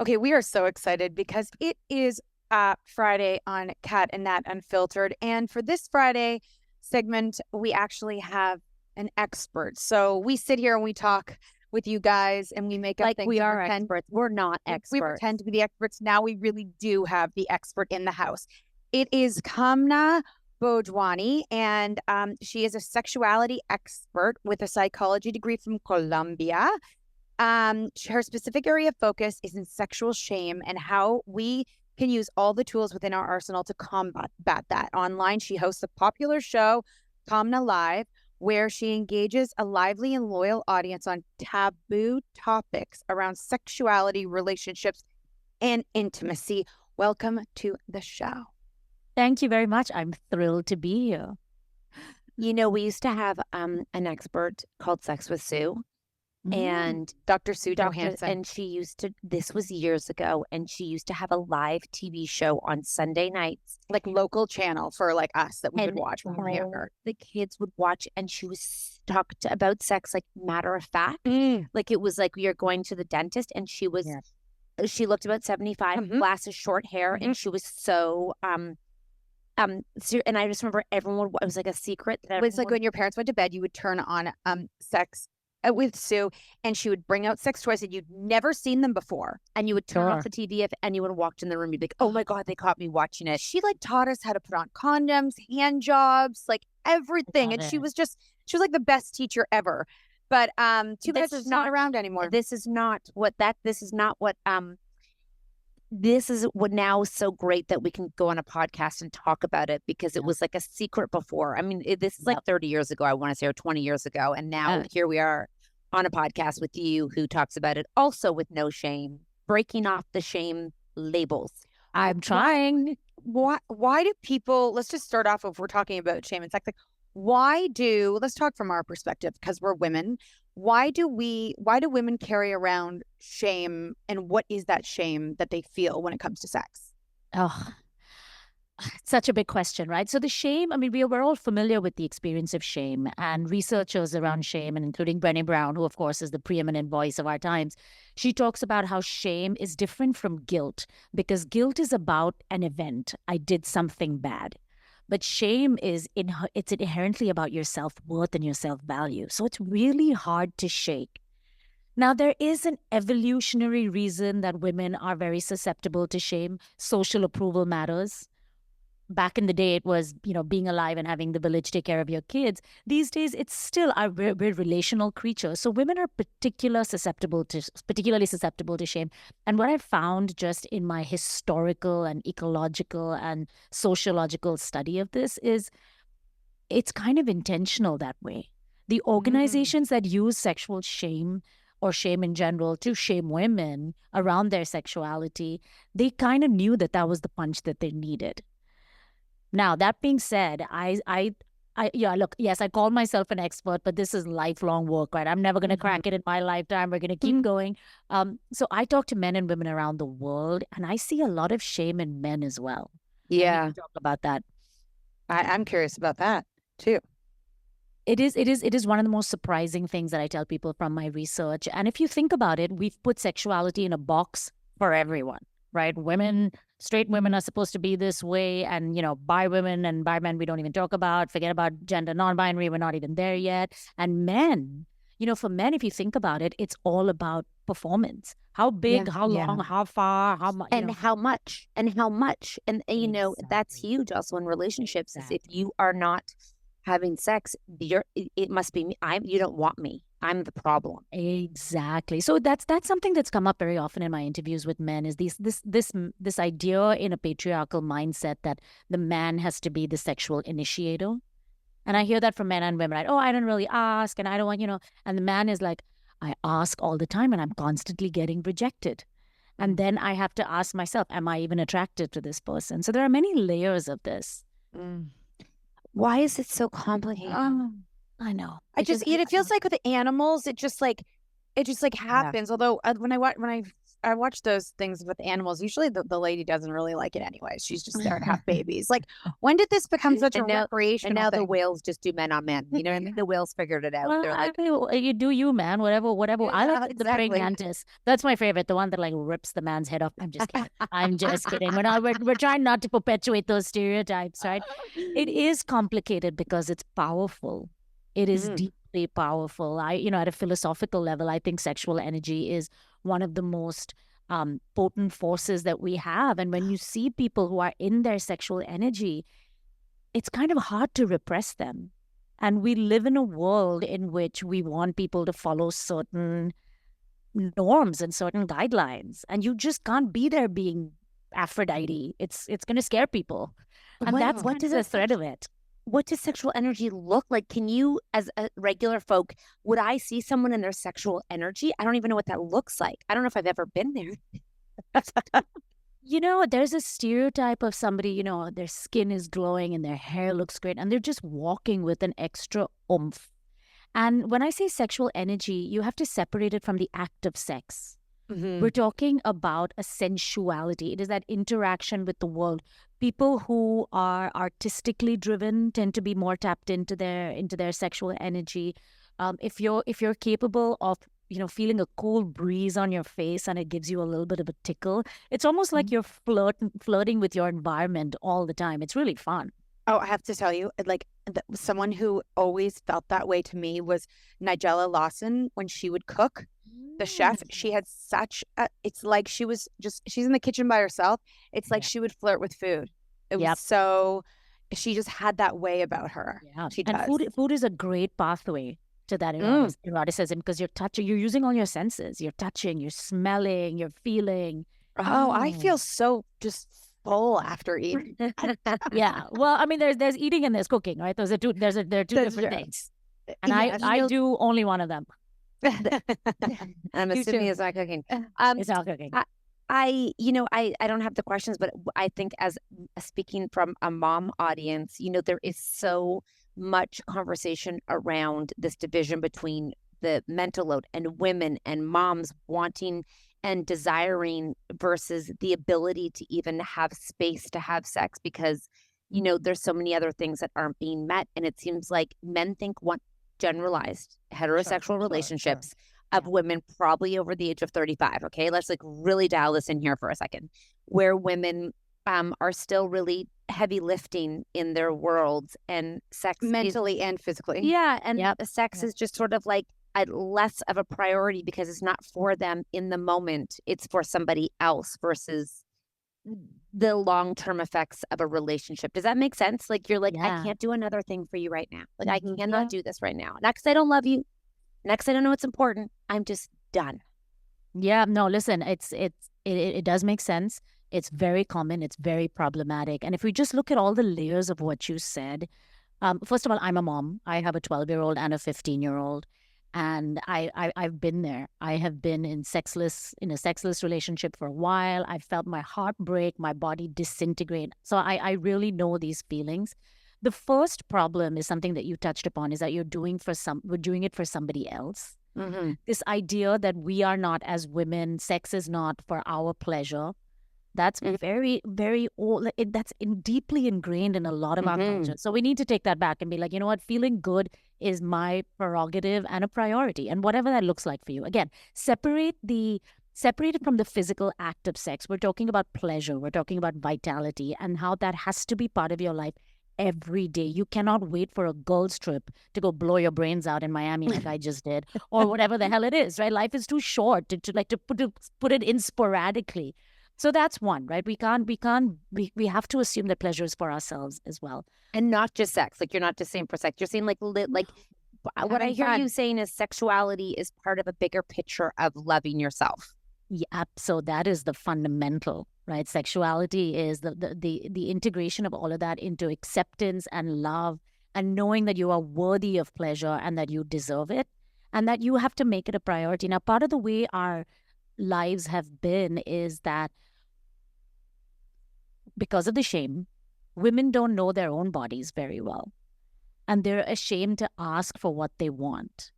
Okay, we are so excited because it is Friday on Cat and Nat Unfiltered. And for this Friday segment, we actually have an expert. So we sit here and we talk with you guys and we make up Like things. we and are pretend- experts. We're not We experts. pretend to be the experts. Now we really do have the expert in the house. It is Kamna Bojwani, and she is a sexuality expert with a psychology degree from Colombia. Her specific area of focus is in sexual shame and how we can use all the tools within our arsenal to combat that. Online, she hosts a popular show, Kamna Live, where she engages a lively and loyal audience on taboo topics around sexuality, relationships, and intimacy. Welcome to the show. Thank you very much. I'm thrilled to be here. You know, we used to have an expert called Sex with Sue, and Dr. Sue Johansson. and she used to, this was years ago, and she used to have a live TV show on Sunday nights. Like local channel for like us that we would watch when we were all younger. the kids would watch, and she was talked about sex like matter of fact. Like it was like you're going to the dentist, and she was, she looked about 75, glasses, short hair, and she was so and I just remember everyone, it was like a secret. It was like when your parents went to bed, you would turn on Sex with Sue, and she would bring out sex toys that you'd never seen them before. And you would turn off the TV if anyone walked in the room. You'd be like, oh my God, they caught me watching it. She like taught us how to put on condoms, hand jobs, like everything. And she was like the best teacher ever. But too bad she's not around anymore. This is what now is so great that we can go on a podcast and talk about it, because it was like a secret before. I mean, this is like 30 years ago, I want to say, or 20 years ago. And now here we are on a podcast with you who talks about it also with no shame, breaking off the shame labels. I'm trying. Why do people, let's just start off if we're talking about shame and sex. Like, let's talk from our perspective, because we're women. Why do women carry around shame, and what is that shame that they feel when it comes to sex? Oh, such a big question, right? So the shame, I mean, we're all familiar with the experience of shame, and researchers around shame, and including Brené Brown, who of course is the preeminent voice of our times, she talks about how shame is different from guilt, because guilt is about an event. I did something bad. But shame it's inherently about your self-worth and your self-value. So it's really hard to shake. Now, there is an evolutionary reason that women are very susceptible to shame. Social approval matters. Back in the day, it was, being alive and having the village take care of your kids. These days, it's still, we're relational creatures. So women are particularly susceptible to shame. And what I found just in my historical and ecological and sociological study of this is it's kind of intentional that way. The organizations that use sexual shame or shame in general to shame women around their sexuality, they kind of knew that that was the punch that they needed. Now, that being said, look, yes, I call myself an expert, but this is lifelong work, right? I'm never going to crack it in my lifetime. We're going to keep going. So I talk to men and women around the world, and I see a lot of shame in men as well. Yeah. Talk about that. I'm curious about that too. It is one of the most surprising things that I tell people from my research. And if you think about it, we've put sexuality in a box for everyone, right? Straight women are supposed to be this way, and, bi women and bi men we don't even talk about. Forget about gender non-binary, we're not even there yet. And men, for men, if you think about it, it's all about performance. How big, how long, how far, how much. And how much. And, that's huge also in relationships. Is if you are not having sex, it must be me. You don't want me. I'm the problem. Exactly. So that's something that's come up very often in my interviews with men, is this idea in a patriarchal mindset that the man has to be the sexual initiator. And I hear that from men and women, right? Oh, I don't really ask, and I don't want, and the man is like, I ask all the time and I'm constantly getting rejected. And then I have to ask myself, am I even attracted to this person? So there are many layers of this. Why is it so complicated? I know. It feels like with the animals, it just like happens. Although when I watch those things with animals. Usually the lady doesn't really like it anyway. She's just there to have babies. Like, when did this become such a recreational And now the thing? whales just do men on men. You know what I mean? The whales figured it out. Well, They're like, you do you, man. Whatever. I Yeah, like the praying exactly. mantis. That's my favorite. The one that like rips the man's head off. I'm just kidding. I'm just kidding. We're trying not to perpetuate those stereotypes, right? It is complicated because it's powerful. It is Mm. deeply powerful. At a philosophical level, I think sexual energy is one of the most potent forces that we have. And when you see people who are in their sexual energy, it's kind of hard to repress them. And we live in a world in which we want people to follow certain norms and certain guidelines. And you just can't be there being Aphrodite. It's going to scare people. And that's what kind does of the it threat of it. what does sexual energy look like? Can you, as a regular folk, would I see someone in their sexual energy? I don't even know what that looks like. I don't know if I've ever been there. There's a stereotype of somebody, their skin is glowing and their hair looks great and they're just walking with an extra oomph. And when I say sexual energy, you have to separate it from the act of sex. Mhm. We're talking about a sensuality. It is that interaction with the world. People who are artistically driven tend to be more tapped into their sexual energy. If you're capable of feeling a cool breeze on your face and it gives you a little bit of a tickle, it's almost like you're flirting with your environment all the time. It's really fun. Oh, I have to tell you, like, someone who always felt that way to me was Nigella Lawson when she would cook. The chef, she had it's like she's in the kitchen by herself. It's like she would flirt with food. It was so, she just had that way about her. Yeah. She And does. food is a great pathway to that eroticism because you're using all your senses. You're touching, you're smelling, you're feeling. Oh, I feel so just full after eating. Yeah. Well, I mean, there's eating and there's cooking, right? There are two That's different true. things. And Yes. I do only one of them. I'm You assuming too. it's not cooking. It's not cooking. I don't have the questions, but I think as speaking from a mom audience, there is so much conversation around this division between the mental load and women and moms wanting and desiring versus the ability to even have space to have sex because, there's so many other things that aren't being met. And it seems like men think one generalized heterosexual relationships of women probably over the age of 35. Okay, let's like really dial this in here for a second, where women are still really heavy lifting in their worlds and sex Mentally and physically. Yeah, and the sex is just sort of like less of a priority because it's not for them in the moment. It's for somebody else versus the long-term effects of a relationship. Does that make sense? Like you're like, I can't do another thing for you right now. Like I cannot do this right now. Not because I don't love you. Not because I don't know what's important. I'm just done. Yeah, no, listen, it does make sense. It's very common. It's very problematic. And if we just look at all the layers of what you said, first of all, I'm a mom. I have a 12-year-old and a 15-year-old. And I've been there. I have been in a sexless relationship for a while. I felt my heart break, my body disintegrate. So I really know these feelings. The first problem is something that you touched upon is that we're doing it for somebody else. Mm-hmm. This idea that we are not, as women, sex is not for our pleasure. That's very, very old. That's deeply ingrained in a lot of our culture. So we need to take that back and be like, you know what? Feeling good is my prerogative and a priority. And whatever that looks like for you. Again, separate it from the physical act of sex. We're talking about pleasure. We're talking about vitality and how that has to be part of your life every day. You cannot wait for a girls' trip to go blow your brains out in Miami like I just did, or whatever the hell it is, right? Life is too short to put it in sporadically. So that's one, right? We have to assume that pleasure is for ourselves as well. And not just sex. Like you're not just saying for sex. You're saying like what I hear you saying is sexuality is part of a bigger picture of loving yourself. Yeah, so that is the fundamental, right? Sexuality is the integration of all of that into acceptance and love and knowing that you are worthy of pleasure and that you deserve it and that you have to make it a priority. Now, part of the way our lives have been is that because of the shame, women don't know their own bodies very well. And they're ashamed to ask for what they want.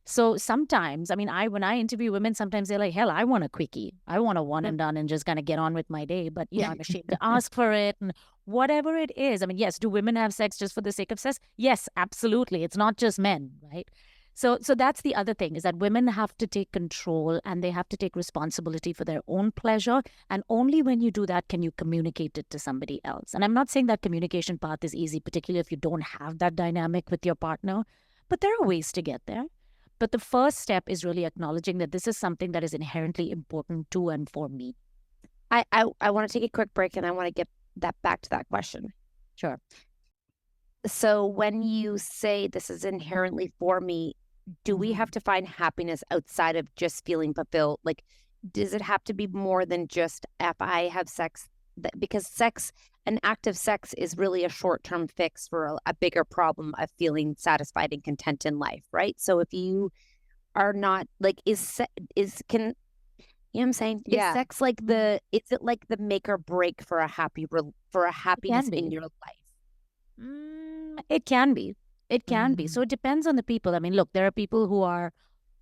So sometimes, I mean, when I interview women, sometimes they're like, hell, I want a quickie. I want a one and done and just kind of get on with my day. But, I'm ashamed to ask for it and whatever it is. I mean, yes, do women have sex just for the sake of sex? Yes, absolutely. It's not just men, right? So that's the other thing, is that women have to take control and they have to take responsibility for their own pleasure. And only when you do that can you communicate it to somebody else. And I'm not saying that communication path is easy, particularly if you don't have that dynamic with your partner. But there are ways to get there. But the first step is really acknowledging that this is something that is inherently important to and for me. I want to take a quick break and I want to get that back to that question. Sure. So when you say this is inherently for me, do we have to find happiness outside of just feeling fulfilled? Like, does it have to be more than just if I have sex? Because sex, an act of sex is really a short-term fix for a bigger problem of feeling satisfied and content in life, right? So if you are not like, can, you know what I'm saying? Yeah. Is sex like is it like the make or break for a happiness in your life? It can be. It can be. So it depends on the people. I mean, look, there are people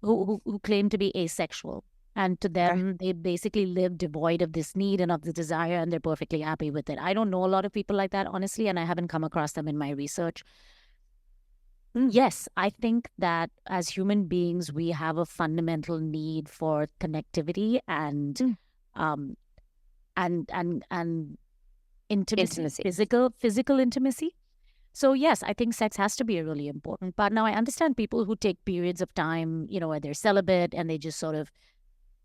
who claim to be asexual. And to them, they basically live devoid of this need and of the desire, and they're perfectly happy with it. I don't know a lot of people like that, honestly, and I haven't come across them in my research. Yes, I think that as human beings, we have a fundamental need for connectivity and intimacy, physical intimacy. So yes, I think sex has to be a really important part. Now, I understand people who take periods of time, where they're celibate and they just sort of,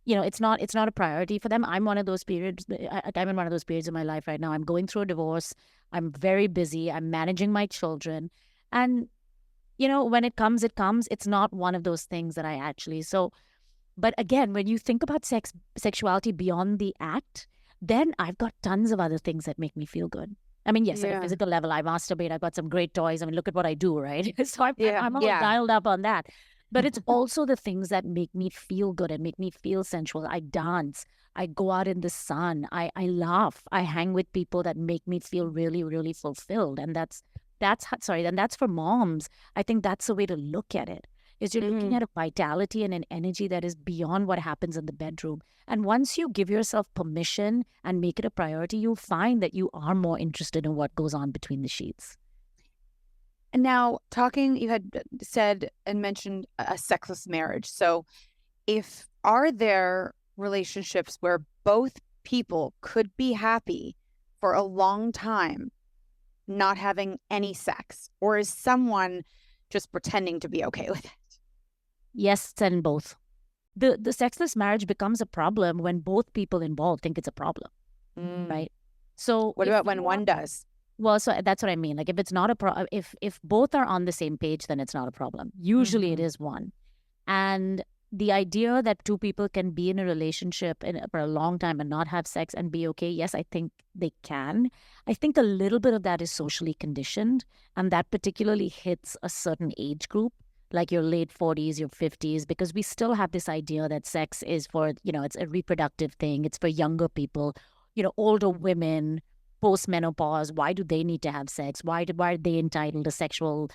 it's not a priority for them. I'm one of those periods. I'm in one of those periods in my life right now. I'm going through a divorce. I'm very busy. I'm managing my children. And, when it comes, it comes. It's not one of those things that I actually, but again, when you think about sexuality beyond the act, then I've got tons of other things that make me feel good. I mean, yes, at a physical level, I masturbate. I've got some great toys. I mean, look at what I do, right? So I'm all dialed up on that. But it's also the things that make me feel good and make me feel sensual. I dance. I go out in the sun. I laugh. I hang with people that make me feel really, really fulfilled. And that's for moms. I think that's the way to look at it. Is you're looking at a vitality and an energy that is beyond what happens in the bedroom. And once you give yourself permission and make it a priority, you'll find that you are more interested in what goes on between the sheets. And now, you had said and mentioned a sexless marriage. So are there relationships where both people could be happy for a long time not having any sex? Or is someone just pretending to be okay with it? Yes, and both. The sexless marriage becomes a problem when both people involved think it's a problem, right? So what about when one does? Well, so that's what I mean. Like, if it's not a problem, if both are on the same page, then it's not a problem. Usually it is one. And the idea that two people can be in a relationship for a long time and not have sex and be okay, yes, I think they can. I think a little bit of that is socially conditioned, and that particularly hits a certain age group, like your late 40s, your 50s, because we still have this idea that sex is for, it's a reproductive thing. It's for younger people, older women, post-menopause. Why do they need to have sex? Why are they entitled to sexual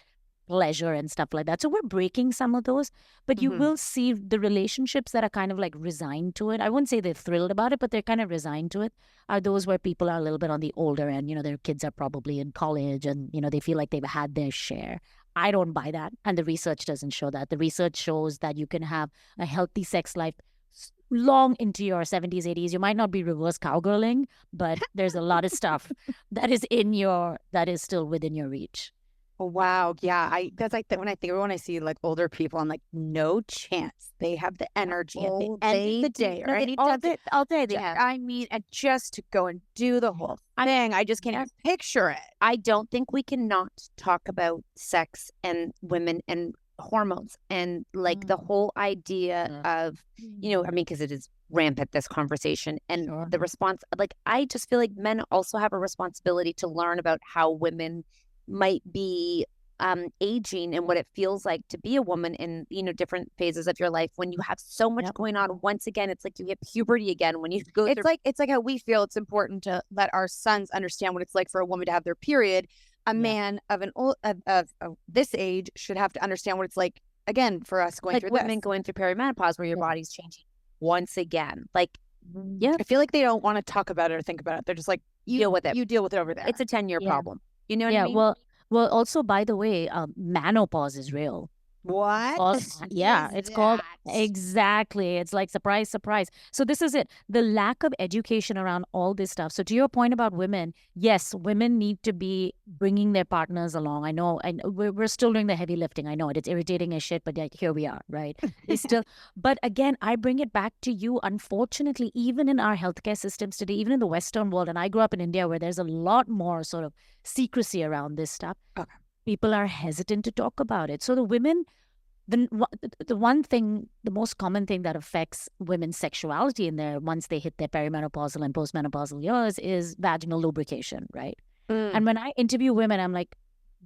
pleasure and stuff like that? So we're breaking some of those, but you will see the relationships that are kind of like resigned to it. I wouldn't say they're thrilled about it, but they're kind of resigned to it, are those where people are a little bit on the older end. Their kids are probably in college and, they feel like they've had their share. I don't buy that. And the research doesn't show that. The research shows that you can have a healthy sex life long into your 70s, 80s. You might not be reverse cowgirling, but there's a lot of stuff that is still within your reach. Oh, wow. Yeah. That's like when I see like older people, I'm like, no chance. They have the energy at the end of the day, right? All day they Yeah. have. I mean, and just to go and do the whole thing, I just can't even picture it. I don't think we cannot talk about sex and women and hormones and like the whole idea of, because it is rampant, this conversation and the response. Like, I just feel like men also have a responsibility to learn about how women might be aging and what it feels like to be a woman in, different phases of your life when you have so much going on. Once again, it's like you hit puberty again when you go through. It's like how we feel it's important to let our sons understand what it's like for a woman to have their period. A man of this age should have to understand what it's like again, for us going like through women this. going through perimenopause where your body's changing once again. Like, Yeah. I feel like they don't want to talk about it or think about it. They're just like, you deal with it. You deal with it over there. It's a 10-year Yeah. problem. You know what Yeah. I mean? Well, also, by the way, menopause is real. What? Yeah, is it's called that? exactly. It's like surprise, surprise. So this is it. The lack of education around all this stuff. So to your point about women, yes, women need to be bringing their partners along. I know, and we're still doing the heavy lifting. I know it. It's irritating as shit, but here we are, right? It's still. But again, I bring it back to you. Unfortunately, even in our healthcare systems today, even in the Western world, and I grew up in India where there's a lot more sort of secrecy around this stuff. Okay. People are hesitant to talk about it. So the women. The one thing, the most common thing that affects women's sexuality in there once they hit their perimenopausal and postmenopausal years is vaginal lubrication, right? And when I interview women, I'm like,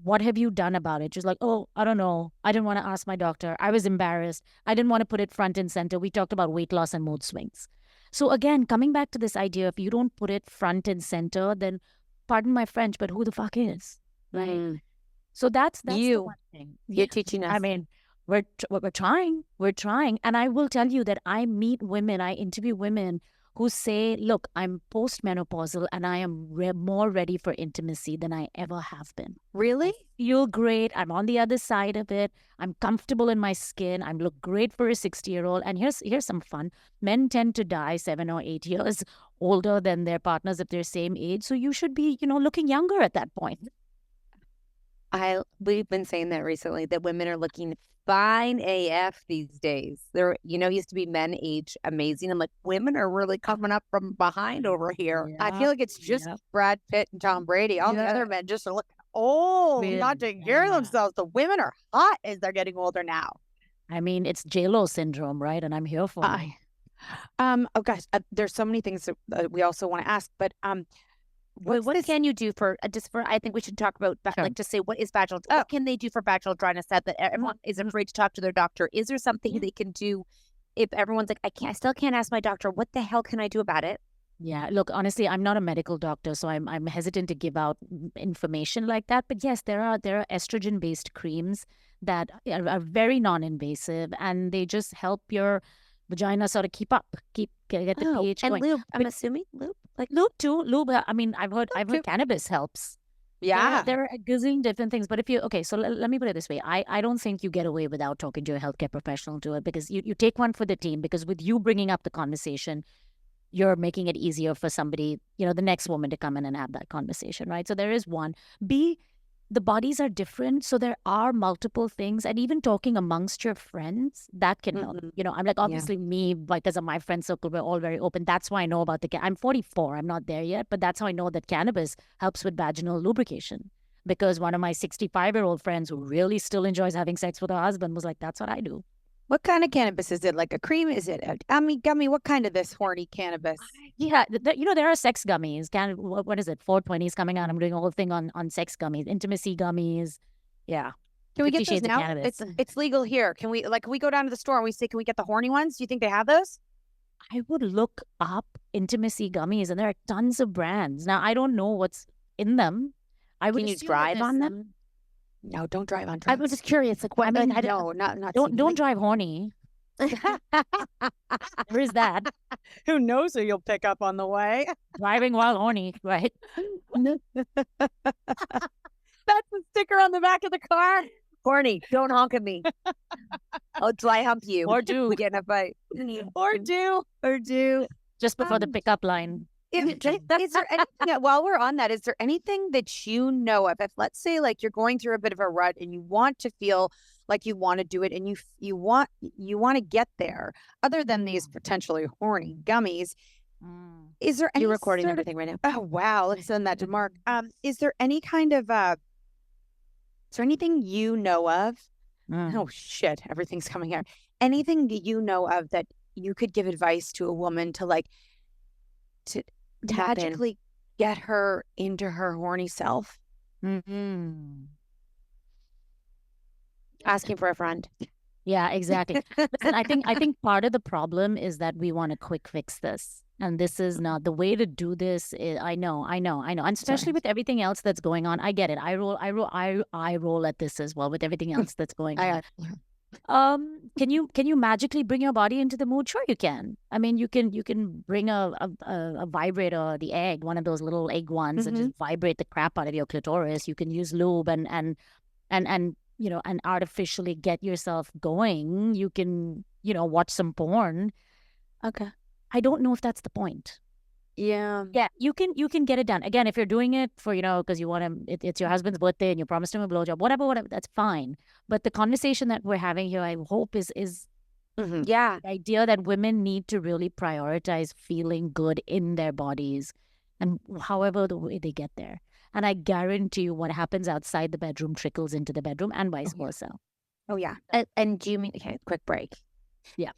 what have you done about it? She's like, oh, I don't know. I didn't want to ask my doctor. I was embarrassed. I didn't want to put it front and center. We talked about weight loss and mood swings. So again, coming back to this idea, if you don't put it front and center, then pardon my French, but who the fuck is? Right? So that's the one thing. You're teaching us. I mean, we're trying. And I will tell you that I meet women, I interview women who say, look, I'm postmenopausal and I am more ready for intimacy than I ever have been. Really? I feel great. I'm on the other side of it. I'm comfortable in my skin. I look great for a 60-year-old. And here's some fun. Men tend to die 7 or 8 years older than their partners if they're same age. So you should be, looking younger at that point. We've been saying that recently, that women are looking fine AF these days. They're, used to be men age amazing. I'm like, women are really coming up from behind over here. I feel like it's just Brad Pitt and Tom Brady. All the other men just are looking old, not taking care of themselves. The women are hot as they're getting older now. I mean, it's J-Lo syndrome, right? And I'm here for it. Oh gosh, there's so many things that we also want to ask, but what can you do for I think we should talk about like to say what is vaginal. What can they do for vaginal dryness? That everyone is afraid to talk to their doctor. Is there something they can do if everyone's like, I still can't ask my doctor? What the hell can I do about it? Yeah, look, honestly, I'm not a medical doctor, so I'm hesitant to give out information like that. But yes, there are estrogen-based creams that are very non-invasive, and they just help your vagina sort of keep up, get the pH and going. lube. I'm assuming lube, like lube too. Lube. I mean, I've heard cannabis helps. Yeah, there are a gazillion different things. But if you so let me put it this way: I don't think you get away without talking to a healthcare professional to it, because you take one for the team. Because with you bringing up the conversation, you're making it easier for somebody, the next woman to come in and have that conversation, right? So there is one. B, the bodies are different. So there are multiple things. And even talking amongst your friends, that can help. I'm like, obviously me, because of my friend circle, we're all very open. That's why I know about I'm 44. I'm not there yet. But that's how I know that cannabis helps with vaginal lubrication. Because one of my 65-year-old friends who really still enjoys having sex with her husband was like, that's what I do. What kind of cannabis is it? Like a cream? Is it a gummy? What kind of this horny cannabis? Yeah, there are sex gummies. What is it? 420 is coming out. I'm doing a whole thing on sex gummies, intimacy gummies. Yeah. Can we 50 get those Shades of now? Cannabis. It's legal here. Can we go down to the store and we say, can we get the horny ones? Do you think they have those? I would look up intimacy gummies, and there are tons of brands. Now, I don't know what's in them. Can you drive on them? No, don't drive on drugs. I was just curious. Like, what? I mean, no, not. Don't drive horny. There is that. Who knows who you'll pick up on the way? Driving while horny, right? That's the sticker on the back of the car. Horny, don't honk at me. I'll dry hump you. Or do. We get in a fight. Or do. Just before the pickup line. Is there anything, while we're on that, is there anything that you know of? If let's say like you're going through a bit of a rut and you want to feel like you want to do it and you want to get there, other than these potentially horny gummies, is there any You're recording everything right now. Oh wow, let's send that to Mark. Is there any kind of is there anything you know of? Oh shit, everything's coming out. Anything that you know of that you could give advice to a woman to magically get her into her horny self? Asking for a friend. Yeah, exactly. Listen, I think part of the problem is that we want to quick fix this. And this is not the way to do this. I know. And especially with everything else that's going on. I get it. I roll at this as well with everything else that's going on. Can you magically bring your body into the mood? Sure, you can. I mean, you can bring a vibrator, the egg, one of those little egg ones, and just vibrate the crap out of your clitoris. You can use lube and and artificially get yourself going. You can watch some porn. Okay. I don't know if that's the point. Yeah. Yeah, you can get it done. Again, if you're doing it for, because you want to, it's your husband's birthday and you promised him a blowjob, whatever, that's fine. But the conversation that we're having here, I hope is Yeah. the idea that women need to really prioritize feeling good in their bodies and however the way they get there. And I guarantee you what happens outside the bedroom trickles into the bedroom and vice versa. Oh, yeah. And do you mean, okay, quick break. Yeah.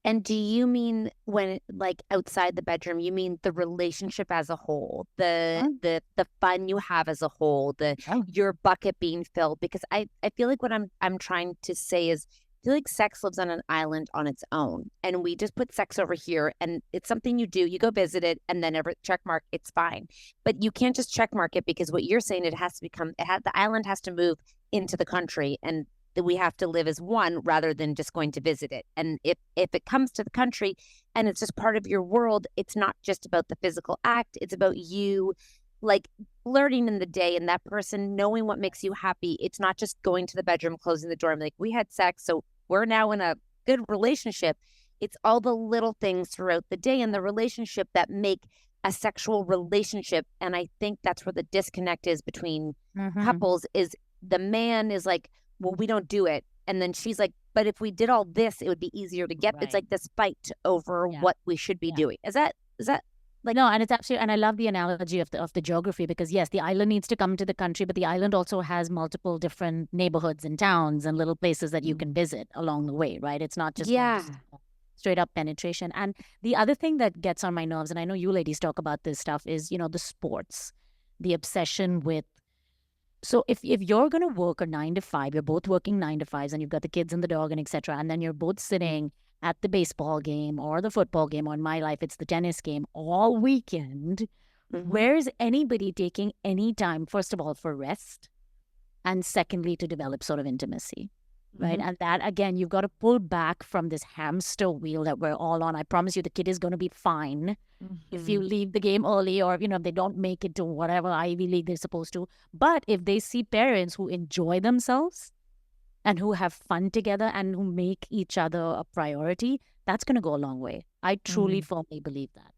And do you mean when like outside the bedroom, you mean the relationship as a whole, the fun you have as a whole, your bucket being filled? Because I feel like what I'm trying to say is I feel like sex lives on an island on its own. And we just put sex over here and it's something you do, you go visit it and then every check mark, it's fine. But you can't just check mark it because what you're saying, the island has to move into the country and that we have to live as one rather than just going to visit it. And if it comes to the country and it's just part of your world, it's not just about the physical act. It's about you like flirting in the day and that person knowing what makes you happy. It's not just going to the bedroom, closing the door and like, we had sex, so we're now in a good relationship. It's all the little things throughout the day in the relationship that make a sexual relationship. And I think that's where the disconnect is between couples is the man is like, well, we don't do it. And then she's like, but if we did all this, it would be easier to get. It's like this fight over what we should be doing. Is that like no? And it's actually, and I love the analogy of the geography because yes, the island needs to come to the country, but the island also has multiple different neighborhoods and towns and little places that you can visit along the way, right? It's not just straight up penetration. And the other thing that gets on my nerves, and I know you ladies talk about this stuff, is the sports, the obsession with. So if you're going to work a 9 to 5, you're both working 9 to 5s and you've got the kids and the dog and etc. And then you're both sitting at the baseball game or the football game, or in my life, it's the tennis game all weekend. Where's anybody taking any time, first of all, for rest and secondly, to develop sort of intimacy? Right. And that, again, you've got to pull back from this hamster wheel that we're all on. I promise you the kid is going to be fine if you leave the game early or, if they don't make it to whatever Ivy League they're supposed to. But if they see parents who enjoy themselves and who have fun together and who make each other a priority, that's going to go a long way. I truly firmly believe that.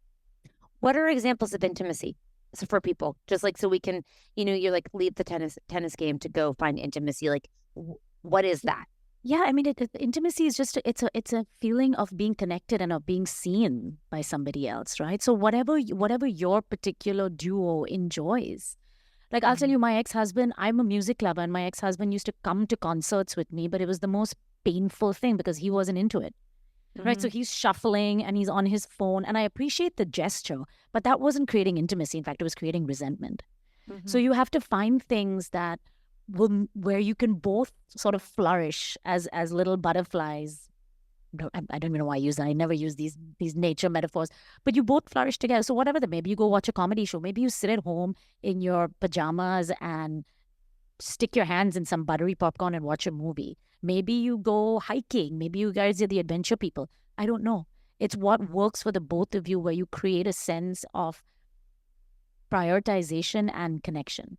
What are examples of intimacy? So for people, just like so we can, you're like leave the tennis game to go find intimacy. Like, what is that? Yeah, I mean, intimacy is just it's a feeling of being connected and of being seen by somebody else, right? So whatever your particular duo enjoys. Like I'll tell you, my ex-husband, I'm a music lover, and my ex-husband used to come to concerts with me, but it was the most painful thing because he wasn't into it. Right. So he's shuffling and he's on his phone. And I appreciate the gesture, but that wasn't creating intimacy. In fact, it was creating resentment. So you have to find things that where you can both sort of flourish as little butterflies. I don't even know why I use that. I never use these nature metaphors, but you both flourish together. So whatever maybe you go watch a comedy show. Maybe you sit at home in your pajamas and stick your hands in some buttery popcorn and watch a movie. Maybe you go hiking. Maybe you guys are the adventure people. I don't know. It's what works for the both of you where you create a sense of prioritization and connection.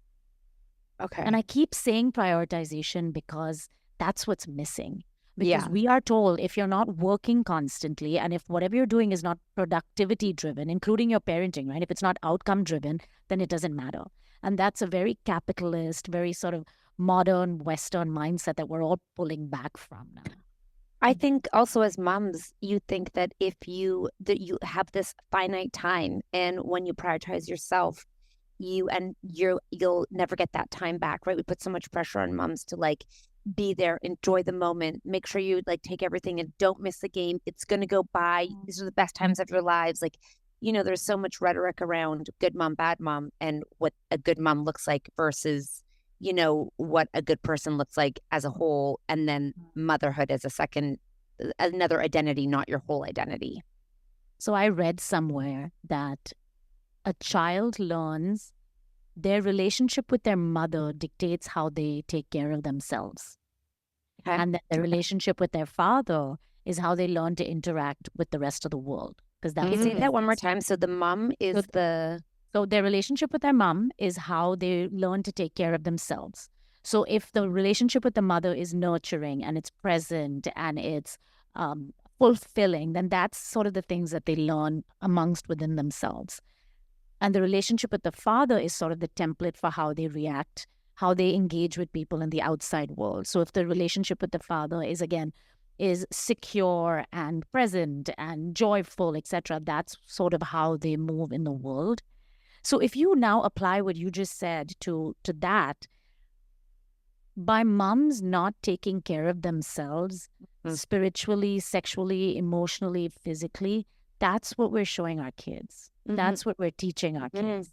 Okay. And I keep saying prioritization because that's what's missing. Because we are told if you're not working constantly and if whatever you're doing is not productivity driven, including your parenting, right? If it's not outcome driven, then it doesn't matter. And that's a very capitalist, very sort of modern Western mindset that we're all pulling back from now. I think also as moms, you think that if you have this finite time and when you prioritize yourself, you'll never get that time back, right? We put so much pressure on moms to like be there, enjoy the moment, make sure you like take everything and don't miss the game. It's going to go by. These are the best times of your lives. Like, there's so much rhetoric around good mom, bad mom, and what a good mom looks like versus, what a good person looks like as a whole. And then motherhood as another identity, not your whole identity. So I read somewhere that a child learns their relationship with their mother dictates how they take care of themselves. And then the relationship with their father is how they learn to interact with the rest of the world. Because that's Can you say that one more time? So the mom is So their relationship with their mom is how they learn to take care of themselves. So if the relationship with the mother is nurturing and it's present and it's fulfilling, then that's sort of the things that they learn amongst within themselves. And the relationship with the father is sort of the template for how they react, how they engage with people in the outside world. So if the relationship with the father is secure and present and joyful, etc., that's sort of how they move in the world. So if you now apply what you just said to that, by moms not taking care of themselves spiritually, sexually, emotionally, physically, that's what we're showing our kids. That's what we're teaching our kids.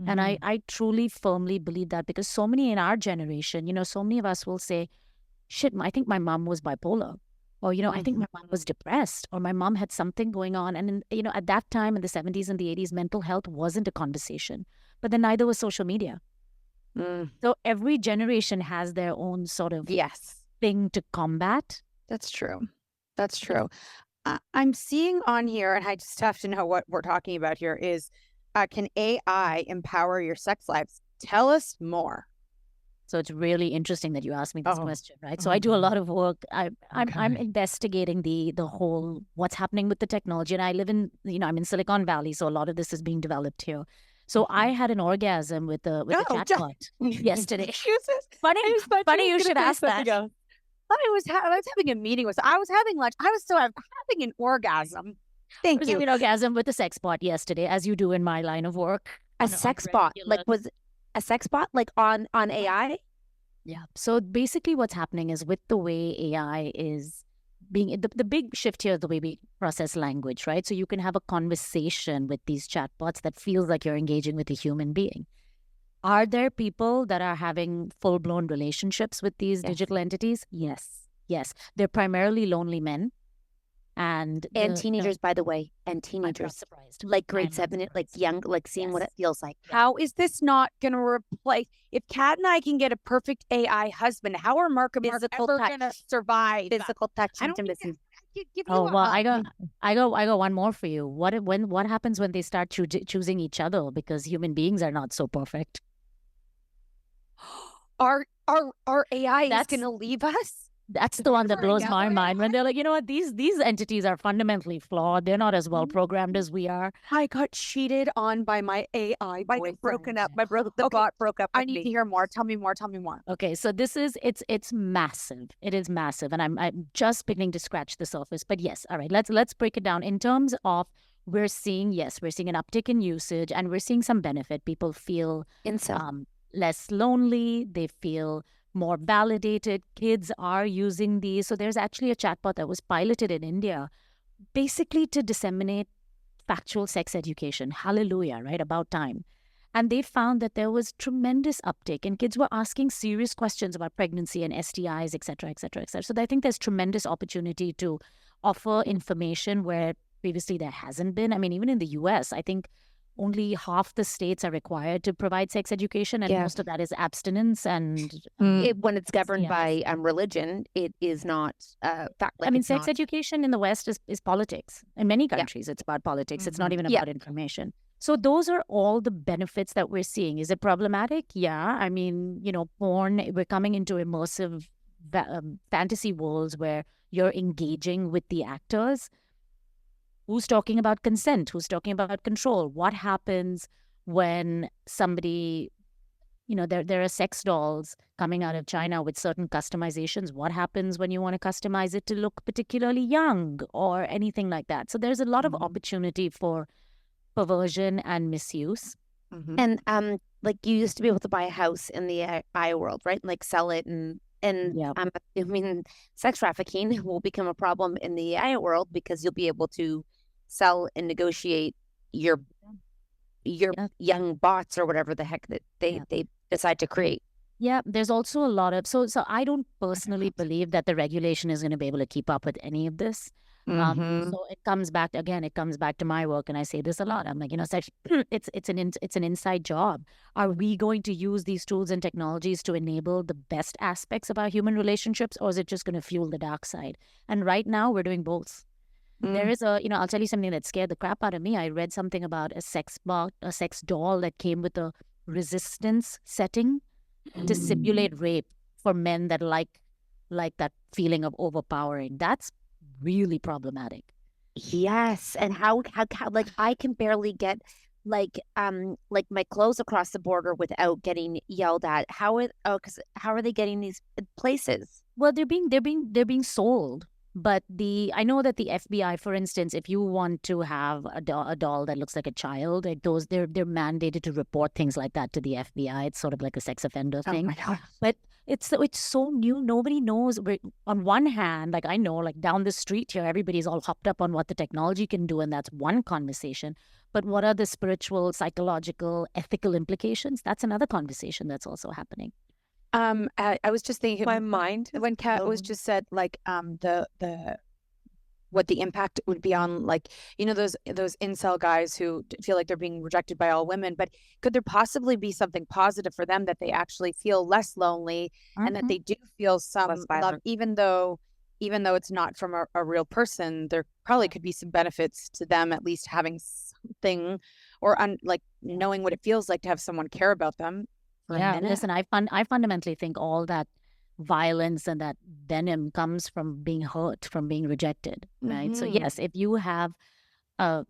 And I truly, firmly believe that, because so many in our generation, so many of us will say, shit, I think my mom was bipolar. Or, I think my mom was depressed, or my mom had something going on. And, at that time in the 70s and the 80s, mental health wasn't a conversation. But then neither was social media. So every generation has their own sort of thing to combat. That's true. That's true. I'm seeing on here, and I just have to know what we're talking about here, is can AI empower your sex lives? Tell us more. So it's really interesting that you asked me this question, right? So I do a lot of work. I'm investigating the whole what's happening with the technology, and I live in I'm in Silicon Valley, so a lot of this is being developed here. So I had an orgasm with the chatbot yesterday. Funny you should ask that. I was having a meeting with. I was having lunch. I was still having an orgasm. Thank you. Having an orgasm with a sex bot yesterday, as you do in my line of work. A sex bot, was a sex bot on AI? Yeah. So basically what's happening is, with the way AI is being, the big shift here is the way we process language, right? So you can have a conversation with these chatbots that feels like you're engaging with a human being. Are there people that are having full-blown relationships with these digital entities? Yes. They're primarily lonely men. And teenagers, by the way, and teenagers. I'm not surprised. Like grade 7, like young, like seeing what it feels like. How is this not going to replace? If Cat and I can get a perfect AI husband, how are Mark and Mark ever going to survive? Physical touch, intimacy. I got one more for you. What happens when they start choosing each other, because human beings are not so perfect? Our AI is going to leave us? That's the one that blows my mind, when they're like, these entities are fundamentally flawed. They're not as well programmed as we are. I got cheated on by my AI. Broken up. The bot broke up. I need to hear more. Tell me more. Okay, so it's massive. It is massive, and I'm just beginning to scratch the surface. But yes, all right, let's break it down in terms of, we're seeing an uptick in usage, and we're seeing some benefit. People feel less lonely. They feel more validated. Kids are using these. So there's actually a chatbot that was piloted in India, basically to disseminate factual sex education. Hallelujah, right? About time. And they found that there was tremendous uptake, and kids were asking serious questions about pregnancy and STIs, et cetera, et cetera, et cetera. So I think there's tremendous opportunity to offer information where previously there hasn't been. I mean, even in the US, I think only half the states are required to provide sex education, and most of that is abstinence. And when it's governed by religion, it is not fact. Sex education in the West is politics. In many countries, it's about politics. It's not even about information. So those are all the benefits that we're seeing. Is it problematic? Yeah. I mean, porn, we're coming into immersive fantasy worlds where you're engaging with the actors. Who's talking about consent? Who's talking about control? What happens when somebody, there are sex dolls coming out of China with certain customizations. What happens when you want to customize it to look particularly young or anything like that? So there's a lot of opportunity for perversion and misuse. And like, you used to be able to buy a house in the AI world, right? Like sell it, and I'm assuming sex trafficking will become a problem in the AI world, because you'll be able to sell and negotiate your young bots or whatever the heck that they decide to create. Yeah, there's also a lot of so I don't personally believe that the regulation is going to be able to keep up with any of this. So it comes back again, it comes back to my work, and I say this a lot. I'm like, it's an inside job. Are we going to use these tools and technologies to enable the best aspects of our human relationships, or is it just going to fuel the dark side? And right now we're doing both. There is I'll tell you something that scared the crap out of me. I read something about a sex doll that came with a resistance setting to simulate rape for men that like that feeling of overpowering. That's really problematic. Yes, and how like I can barely get like my clothes across the border without getting yelled at. Because how are they getting these places? Well, they're being sold. But I know that the FBI, for instance, if you want to have a doll that looks like a child, they're mandated to report things like that to the FBI. It's sort of like a sex offender thing. Oh my God. But it's so new. Nobody knows. On one hand, like I know, like down the street here, everybody's all hopped up on what the technology can do, and that's one conversation. But what are the spiritual, psychological, ethical implications? That's another conversation that's also happening. I was just thinking, My mind when Kat was just said like the what the impact would be on, like, those incel guys who feel like they're being rejected by all women, but could there possibly be something positive for them, that they actually feel less lonely and that they do feel some love, even though it's not from a real person? There probably could be some benefits to them, at least having something, or like knowing what it feels like to have someone care about them. Yeah, listen, I fundamentally think all that violence and that venom comes from being hurt, from being rejected, right? So yes, if you have an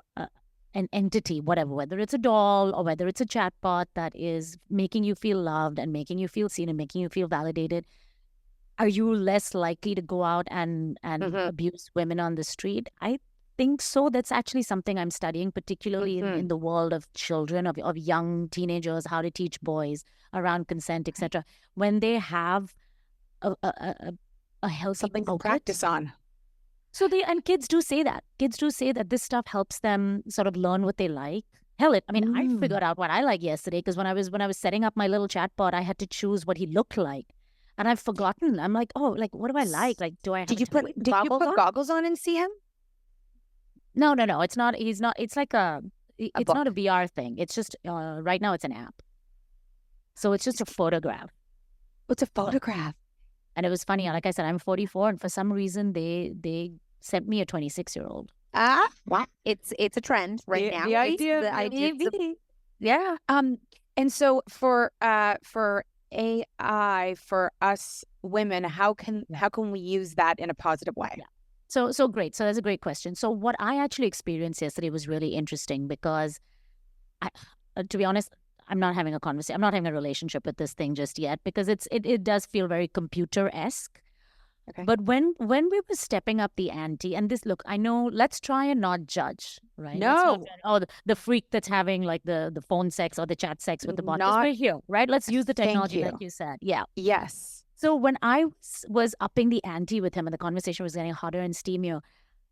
entity, whatever, whether it's a doll or whether it's a chatbot that is making you feel loved and making you feel seen and making you feel validated, are you less likely to go out and abuse women on the street? I think so. That's actually something I'm studying, particularly in the world of children, of young teenagers, how to teach boys around consent, etc. When they have a healthy Something to outlet. practice on. So and kids do say that. Kids do say that this stuff helps them sort of learn what they like. Hell, I figured out what I like yesterday, because when I was setting up my little chatbot, I had to choose what he looked like. And I've forgotten. I'm like, oh, like, what do I like? Like, do I have Did you put goggles on and see him? No. It's not. He's not. It's like it's not a VR thing. It's just right now it's an app. So it's just a photograph. What's a photograph? And it was funny. Like I said, I'm 44, and for some reason they sent me a 26-year-old. What? It's a trend right now. The idea. Yeah. And so for AI, for us women, how can we use that in a positive way? Yeah. So great. So that's a great question. So what I actually experienced yesterday was really interesting, because to be honest, I'm not having a conversation. I'm not having a relationship with this thing just yet, because it does feel very computer-esque. Okay. But when we were stepping up the ante, and this, look, I know, let's try and not judge, right? No. The freak that's having like the phone sex or the chat sex with the bot. Just right here, right? Let's use the technology like you said. Yeah. Yes. So when I was upping the ante with him and the conversation was getting hotter and steamier,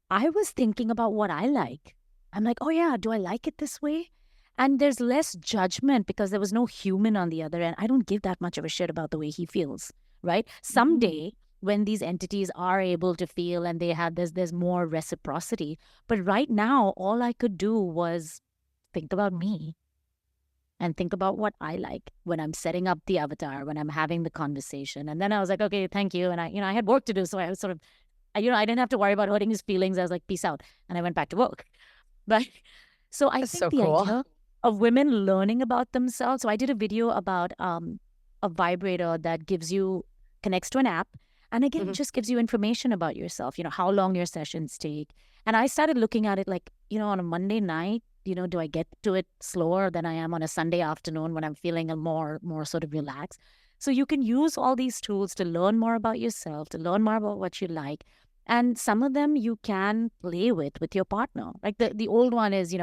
I was thinking about what I like. I'm like, oh yeah, do I like it this way? And there's less judgment because there was no human on the other end. I don't give that much of a shit about the way he feels, right? Someday, when these entities are able to feel and there's more reciprocity. But right now, all I could do was think about me and think about what I like when I'm setting up the avatar, when I'm having the conversation. And then I was like, okay, thank you. And I had work to do. So I was sort of, I didn't have to worry about hurting his feelings. I was like, peace out. And I went back to work. But so I think the idea of women learning about themselves. So I did a video about a vibrator that connects to an app. And again, it just gives you information about yourself, how long your sessions take. And I started looking at it like, on a Monday night, do I get to it slower than I am on a Sunday afternoon when I'm feeling a more sort of relaxed? So you can use all these tools to learn more about yourself, to learn more about what you like. And some of them you can play with your partner. Like the old one is,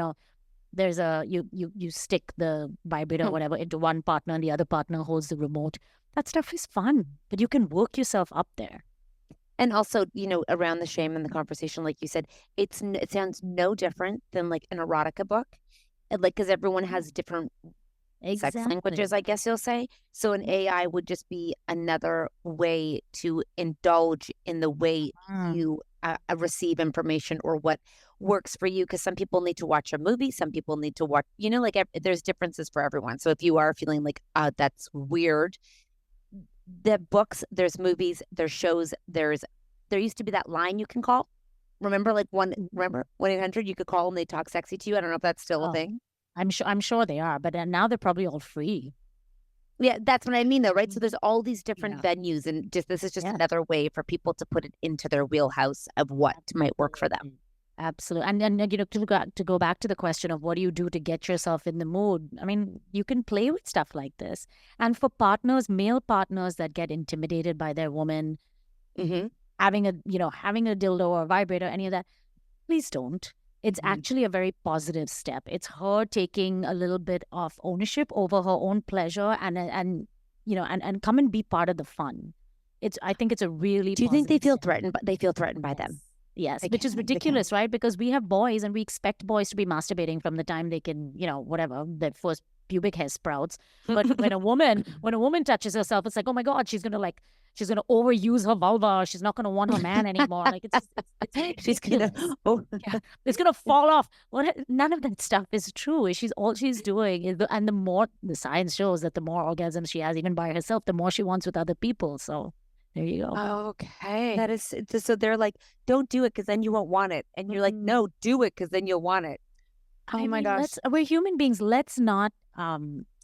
there's you stick the vibrator or whatever into one partner and the other partner holds the remote. That stuff is fun, but you can work yourself up there. And also, around the shame and the conversation, like you said, it sounds no different than like an erotica book, like, because everyone has different sex languages, I guess you'll say. So an AI would just be another way to indulge in the way you receive information or what works for you. Because some people need to watch a movie, some people need to watch, like there's differences for everyone. So if you are feeling like, that's weird, the books, there's movies, there's shows, there used to be that line you can call. Remember 1-800, you could call and they talk sexy to you. I don't know if that's still a thing. I'm sure they are, but now they're probably all free. Yeah, that's what I mean, though, right? So there's all these different venues, and this is just another way for people to put it into their wheelhouse of what might work for them. Absolutely. And to go back to the question of what do you do to get yourself in the mood? I mean, you can play with stuff like this. And for male partners that get intimidated by their woman, having a dildo or a vibrator, any of that, please don't. It's actually a very positive step. It's her taking a little bit of ownership over her own pleasure and come and be part of the fun. I think it's a really. Do you think they feel threatened? But they feel threatened by them. Yes, which is ridiculous, right? Because we have boys and we expect boys to be masturbating from the time they can, whatever, their first pubic hair sprouts. But when a woman touches herself, it's like, oh my God, she's gonna overuse her vulva. She's not gonna want her man anymore. Like it's she's gonna it's gonna fall off. None of that stuff is true. All she's doing is, and the more the science shows that the more orgasms she has, even by herself, the more she wants with other people. So there you go. Okay. That is, so they're like, don't do it because then you won't want it. And you're like, no, do it because then you'll want it. Oh my gosh. We're human beings. Let's not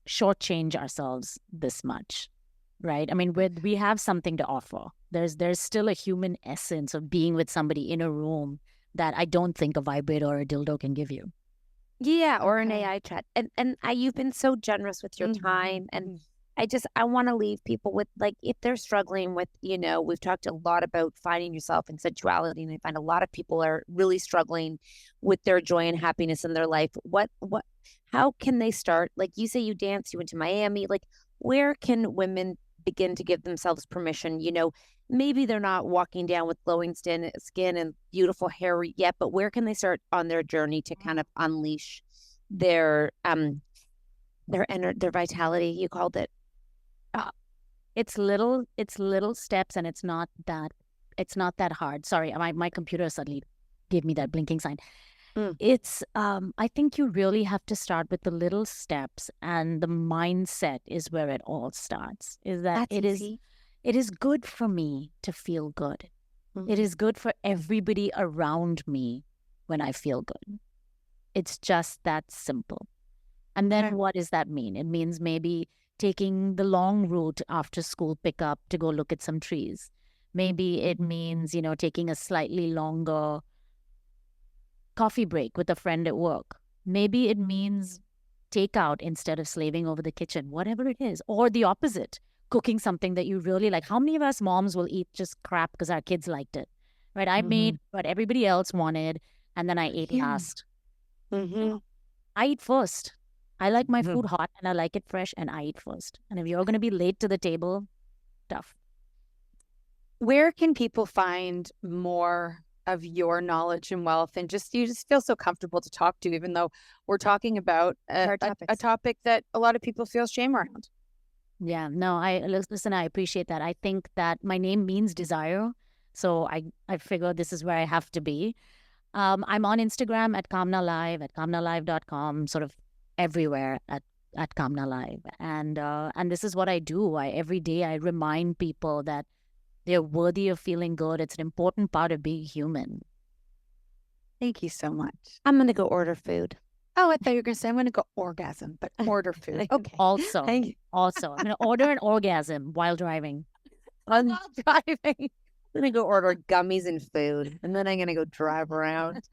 shortchange ourselves this much, right? I mean, we have something to offer. There's still a human essence of being with somebody in a room that I don't think a vibrator or a dildo can give you. Yeah, or an AI chat. And you've been so generous with your time. And I want to leave people with, like, if they're struggling with, we've talked a lot about finding yourself in sexuality, and I find a lot of people are really struggling with their joy and happiness in their life. How can they start? Like you say, you went to Miami. Like, where can women begin to give themselves permission? Maybe they're not walking down with glowing skin and beautiful hair yet, but where can they start on their journey to kind of unleash their vitality? You called it. It's little steps, and it's not that hard. Sorry, my computer suddenly gave me that blinking sign. It's I think you really have to start with the little steps, and the mindset is where it all starts. Is that it is good for me to feel good. It is good for everybody around me when I feel good. It's just that simple. And then what does that mean? It means maybe taking the long route after school pickup to go look at some trees. Maybe it means, taking a slightly longer coffee break with a friend at work. Maybe it means takeout instead of slaving over the kitchen, whatever it is. Or the opposite, cooking something that you really like. How many of us moms will eat just crap because our kids liked it, right? I made what everybody else wanted, and then I ate last. I eat first. I like my food hot, and I like it fresh, and I eat first. And if you're going to be late to the table, tough. Where can people find more of your knowledge and wealth, and you just feel so comfortable to talk to, even though we're talking about a topic that a lot of people feel shame around? Yeah, no, I appreciate that. I think that my name means desire, so I figure this is where I have to be. I'm on Instagram at Kamna Live, at kamnalive.com, sort of everywhere at Kamna Live. And this is what I do. Every day I remind people that they're worthy of feeling good. It's an important part of being human. Thank you so much. I'm going to go order food. Oh, I thought you were going to say I'm going to go orgasm, but order food. Okay. Also, I'm going to order an orgasm while driving. While driving. I'm going to go order gummies and food, and then I'm going to go drive around.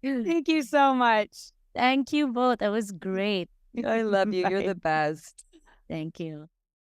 Thank you so much. Thank you both. That was great. I love you. You're the best. Thank you.